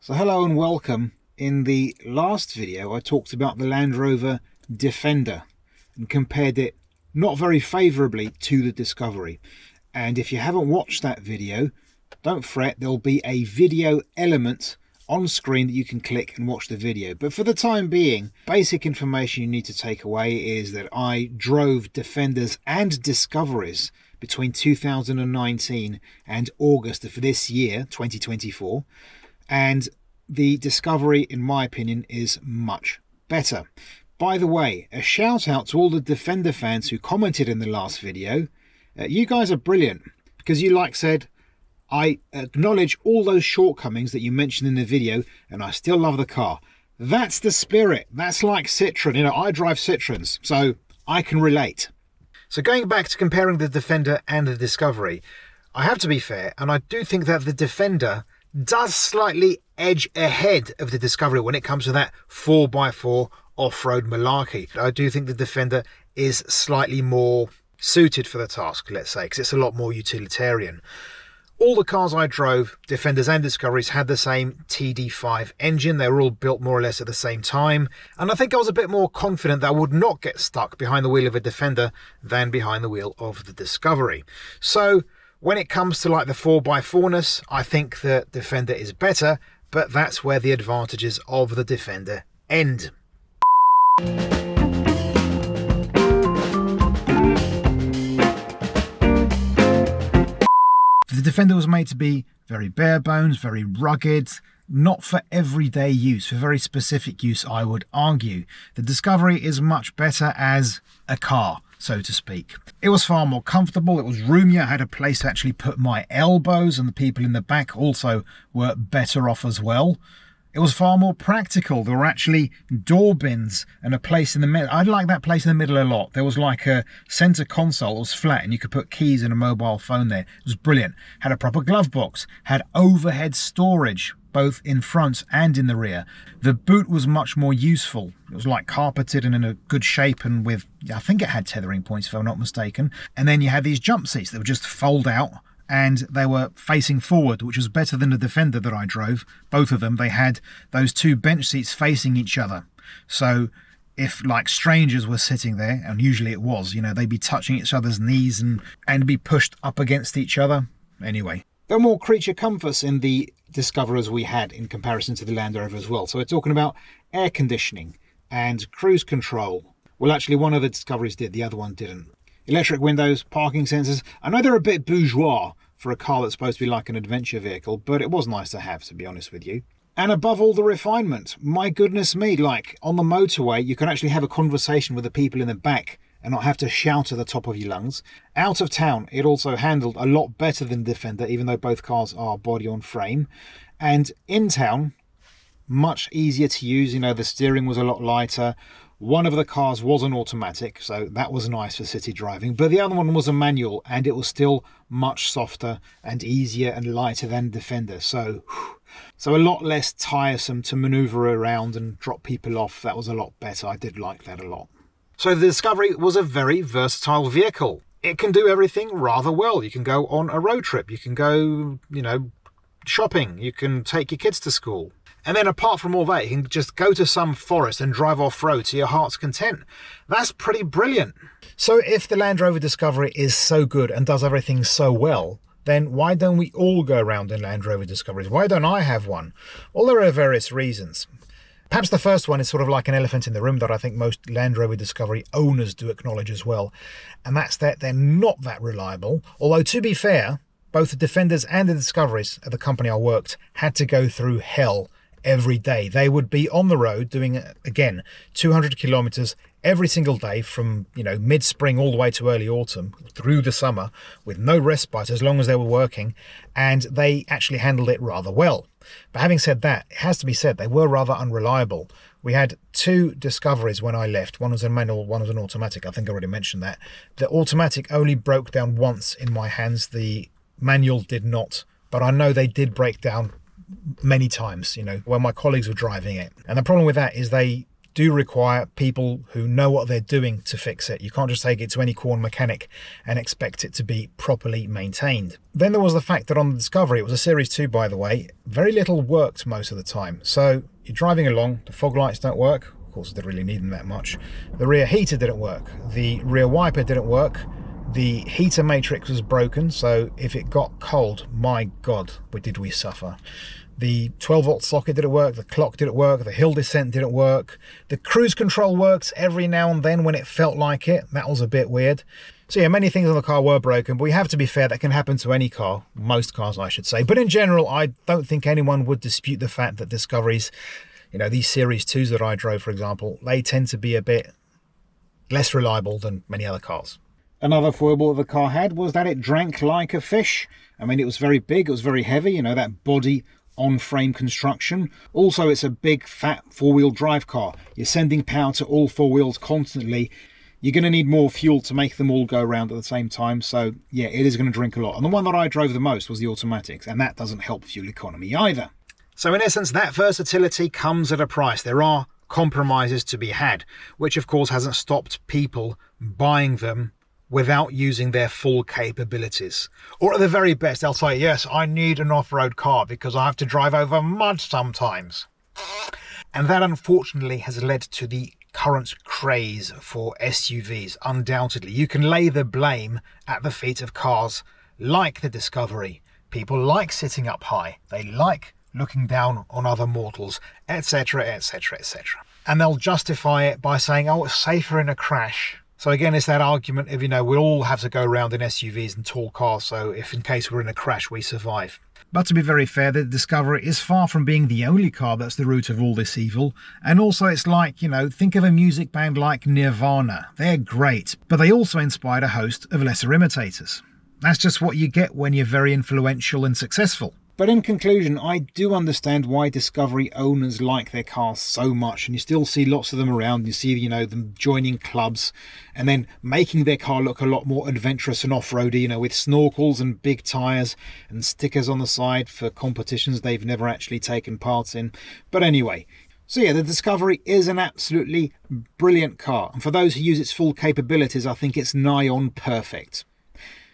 So hello and welcome. In the last video I talked about the Land Rover Defender and compared it not very favourably to the Discovery. And if you haven't watched that video, don't fret, there'll be a video element on screen that you can click and watch the video. But for the time being, basic information you need to take away is that I drove Defenders and Discoveries between 2019 and August of this year, 2024. And the Discovery, in my opinion, is much better. By the way, a shout out to all the Defender fans who commented in the last video. You guys are brilliant, because you said, I acknowledge all those shortcomings that you mentioned in the video, and I still love the car. That's the spirit. That's like Citroen. You know, I drive Citroens, so I can relate. So going back to comparing the Defender and the Discovery, I have to be fair, and I do think that the Defender does slightly edge ahead of the Discovery when it comes to that 4x4 off-road malarkey. I do think the Defender is slightly more suited for the task, let's say, because it's a lot more utilitarian. All the cars I drove, Defenders and Discoveries, had the same TD5 engine. They were all built more or less at the same time. And I think I was a bit more confident that I would not get stuck behind the wheel of a Defender than behind the wheel of the Discovery. So when it comes to like the 4x4ness, I think the Defender is better, but that's where the advantages of the Defender end. The Defender was made to be very bare bones, very rugged, not for everyday use, for very specific use, I would argue. The Discovery is much better as a car, so to speak. It was far more comfortable, it was roomier, I had a place to actually put my elbows, and the people in the back also were better off as well. It was far more practical. There were actually door bins and a place in the middle. I like that place in the middle a lot. There was like a center console. It was flat and you could put keys and a mobile phone there. It was brilliant. Had a proper glove box. Had overhead storage, both in front and in the rear. The boot was much more useful. It was like carpeted and in a good shape, and with, I think it had tethering points if I'm not mistaken. And then you had these jump seats that would just fold out, and they were facing forward, which was better than the Defender that I drove. Both of them, they had those two bench seats facing each other. So if like strangers were sitting there, and usually it was, you know, they'd be touching each other's knees and be pushed up against each other. Anyway, there were more creature comforts in the Discoverers we had in comparison to the Land Rover as well. So we're talking about air conditioning and cruise control. Well, actually one of the Discoveries did, the other one didn't. Electric windows, parking sensors. I know they're a bit bourgeois for a car that's supposed to be like an adventure vehicle, but it was nice to have, to be honest with you. And above all, the refinement. My goodness me, like on the motorway, you can actually have a conversation with the people in the back and not have to shout at the top of your lungs. Out of town, it also handled a lot better than Defender, even though both cars are body on frame. And in town, much easier to use. You know, the steering was a lot lighter. One of the cars was an automatic, so that was nice for city driving, but the other one was a manual, and it was still much softer and easier and lighter than Defender. So a lot less tiresome to maneuver around and drop people off. That was a lot better. I did like that a lot. So the Discovery was a very versatile vehicle. It can do everything rather well. You can go on a road trip. You can go, you know, shopping. You can take your kids to school. And then apart from all that, you can just go to some forest and drive off-road to your heart's content. That's pretty brilliant. So if the Land Rover Discovery is so good and does everything so well, then why don't we all go around in Land Rover Discoveries? Why don't I have one? Well, there are various reasons. Perhaps the first one is sort of like an elephant in the room that I think most Land Rover Discovery owners do acknowledge as well. And that's that they're not that reliable. Although, to be fair, both the Defenders and the Discoveries at the company I worked had to go through hell every day. They would be on the road doing, again, 200 kilometers every single day from, you know, mid-spring all the way to early autumn through the summer with no respite as long as they were working, and they actually handled it rather well. But having said that, it has to be said they were rather unreliable. We had two Discoveries when I left. One was a manual, one was an automatic. I think I already mentioned that. The automatic only broke down once in my hands. The manual did not, but I know they did break down many times, you know, when my colleagues were driving it. And the problem with that is they do require people who know what they're doing to fix it. You can't just take it to any corner mechanic and expect it to be properly maintained. Then there was the fact that on the Discovery, it was a Series 2 by the way, very little worked most of the time. So you're driving along, the fog lights don't work. Of course, they didn't really need them that much. The rear heater didn't work. The rear wiper didn't work. The heater matrix was broken, so if it got cold, my God, did we suffer. The 12-volt socket didn't work, the clock didn't work, the hill descent didn't work. The cruise control works every now and then when it felt like it. That was a bit weird. So yeah, many things on the car were broken, but we have to be fair, that can happen to any car, most cars I should say. But in general, I don't think anyone would dispute the fact that Discoveries, you know, these Series 2s that I drove, for example, they tend to be a bit less reliable than many other cars. Another foible the car had was that it drank like a fish. I mean, it was very big, it was very heavy, you know, that body on-frame construction. Also, it's a big, fat four-wheel drive car. You're sending power to all four wheels constantly. You're going to need more fuel to make them all go around at the same time. So, yeah, it is going to drink a lot. And the one that I drove the most was the automatics, and that doesn't help fuel economy either. So, in essence, that versatility comes at a price. There are compromises to be had, which, of course, hasn't stopped people buying them without using their full capabilities. Or at the very best, they'll say, yes, I need an off-road car because I have to drive over mud sometimes. And that, unfortunately, has led to the current craze for SUVs, undoubtedly. You can lay the blame at the feet of cars like the Discovery. People like sitting up high. They like looking down on other mortals, etc., etc., etc. And they'll justify it by saying, oh, it's safer in a crash. So again, it's that argument of, you know, we all have to go around in SUVs and tall cars, so if in case we're in a crash, we survive. But to be very fair, the Discovery is far from being the only car that's the root of all this evil. And also it's like, you know, think of a music band like Nirvana. They're great, but they also inspired a host of lesser imitators. That's just what you get when you're very influential and successful. But in conclusion, I do understand why Discovery owners like their cars so much, and you still see lots of them around. You see, you know, them joining clubs and then making their car look a lot more adventurous and off-roady, you know, with snorkels and big tyres and stickers on the side for competitions they've never actually taken part in. But anyway, so yeah, the Discovery is an absolutely brilliant car, and for those who use its full capabilities, I think it's nigh on perfect.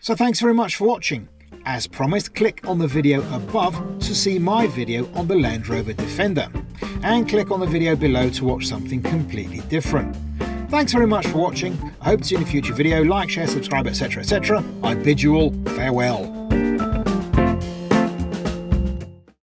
So thanks very much for watching. As promised, click on the video above to see my video on the Land Rover Defender, and click on the video below to watch something completely different. Thanks very much for watching. I hope to see you in a future video. Like, share, subscribe, etc., etc. I bid you all farewell.